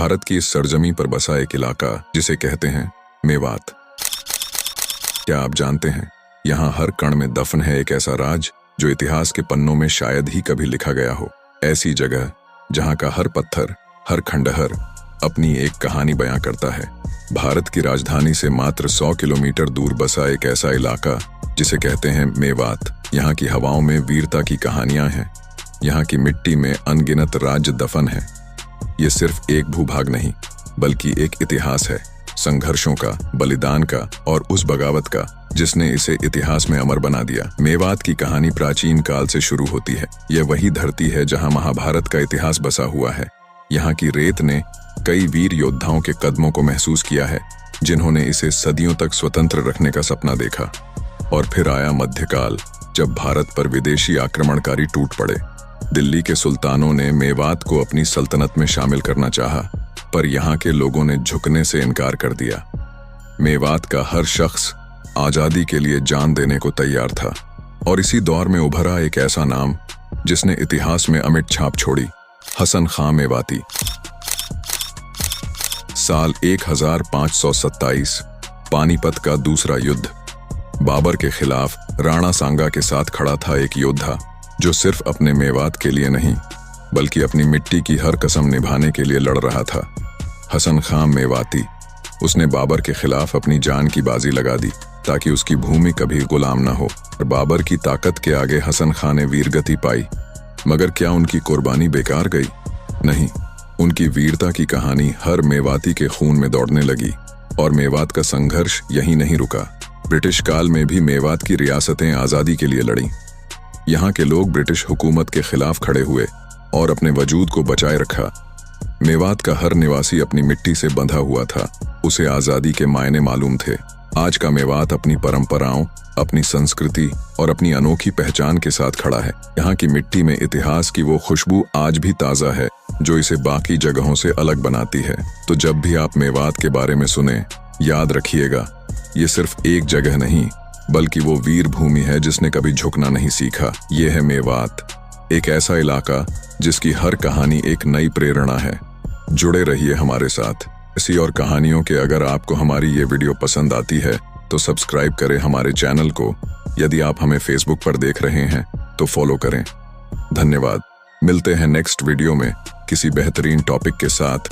भारत की इस सरजमी पर बसा एक इलाका जिसे कहते हैं मेवात। क्या आप जानते हैं, यहाँ हर कण में दफन है एक ऐसा राज जो इतिहास के पन्नों में शायद ही कभी लिखा गया हो। ऐसी जगह जहाँ का हर पत्थर, हर खंडहर अपनी एक कहानी बयां करता है। भारत की राजधानी से मात्र 100 किलोमीटर दूर बसा एक ऐसा इलाका जिसे कहते हैं मेवात। यहाँ की हवाओं में वीरता की कहानियां हैं, यहाँ की मिट्टी में अनगिनत राज्य दफन है। ये सिर्फ एक भूभाग नहीं बल्कि एक इतिहास है, संघर्षों का, बलिदान का और उस बगावत का जिसने इसे इतिहास में अमर बना दिया। मेवात की कहानी प्राचीन काल से शुरू होती है। यह वही धरती है जहां महाभारत का इतिहास बसा हुआ है। यहाँ की रेत ने कई वीर योद्धाओं के कदमों को महसूस किया है जिन्होंने इसे सदियों तक स्वतंत्र रखने का सपना देखा। और फिर आया मध्यकाल, जब भारत पर विदेशी आक्रमणकारी टूट पड़े। दिल्ली के सुल्तानों ने मेवात को अपनी सल्तनत में शामिल करना चाहा, पर यहाँ के लोगों ने झुकने से इनकार कर दिया। मेवात का हर शख्स आजादी के लिए जान देने को तैयार था। और इसी दौर में उभरा एक ऐसा नाम जिसने इतिहास में अमिट छाप छोड़ी, हसन खां मेवाती। साल 1527, पानीपत का दूसरा युद्ध। बाबर के खिलाफ राणा सांगा के साथ खड़ा था एक योद्धा जो सिर्फ अपने मेवात के लिए नहीं बल्कि अपनी मिट्टी की हर कसम निभाने के लिए लड़ रहा था। हसन खां मेवाती। उसने बाबर के खिलाफ अपनी जान की बाजी लगा दी ताकि उसकी भूमि कभी गुलाम न हो। और बाबर की ताकत के आगे हसन खां ने वीरगति पाई। मगर क्या उनकी कुर्बानी बेकार गई? नहीं, उनकी वीरता की कहानी हर मेवाती के खून में दौड़ने लगी। और मेवात का संघर्ष यहीं नहीं रुका। ब्रिटिश काल में भी मेवात की रियासतें आज़ादी के लिए लड़ीं। यहाँ के लोग ब्रिटिश हुकूमत के खिलाफ खड़े हुए और अपने वजूद को बचाए रखा। मेवात का हर निवासी अपनी मिट्टी से बंधा हुआ था। उसे आज़ादी के मायने मालूम थे। आज का मेवात अपनी परंपराओं, अपनी संस्कृति और अपनी अनोखी पहचान के साथ खड़ा है। यहाँ की मिट्टी में इतिहास की वो खुशबू आज भी ताज़ा है जो इसे बाकी जगहों से अलग बनाती है। तो जब भी आप मेवात के बारे में सुने, याद रखिएगा, ये सिर्फ एक जगह नहीं बल्कि वो वीर भूमि है जिसने कभी झुकना नहीं सीखा। ये है मेवात, एक ऐसा इलाका जिसकी हर कहानी एक नई प्रेरणा है। जुड़े रहिए हमारे साथ। इसी और कहानियों के अगर आपको हमारी ये वीडियो पसंद आती है तो सब्सक्राइब करें हमारे चैनल को। यदि आप हमें फेसबुक पर देख रहे हैं तो फॉलो करें। धन्यवाद। मिलते हैं नेक्स्ट वीडियो में किसी बेहतरीन टॉपिक के साथ।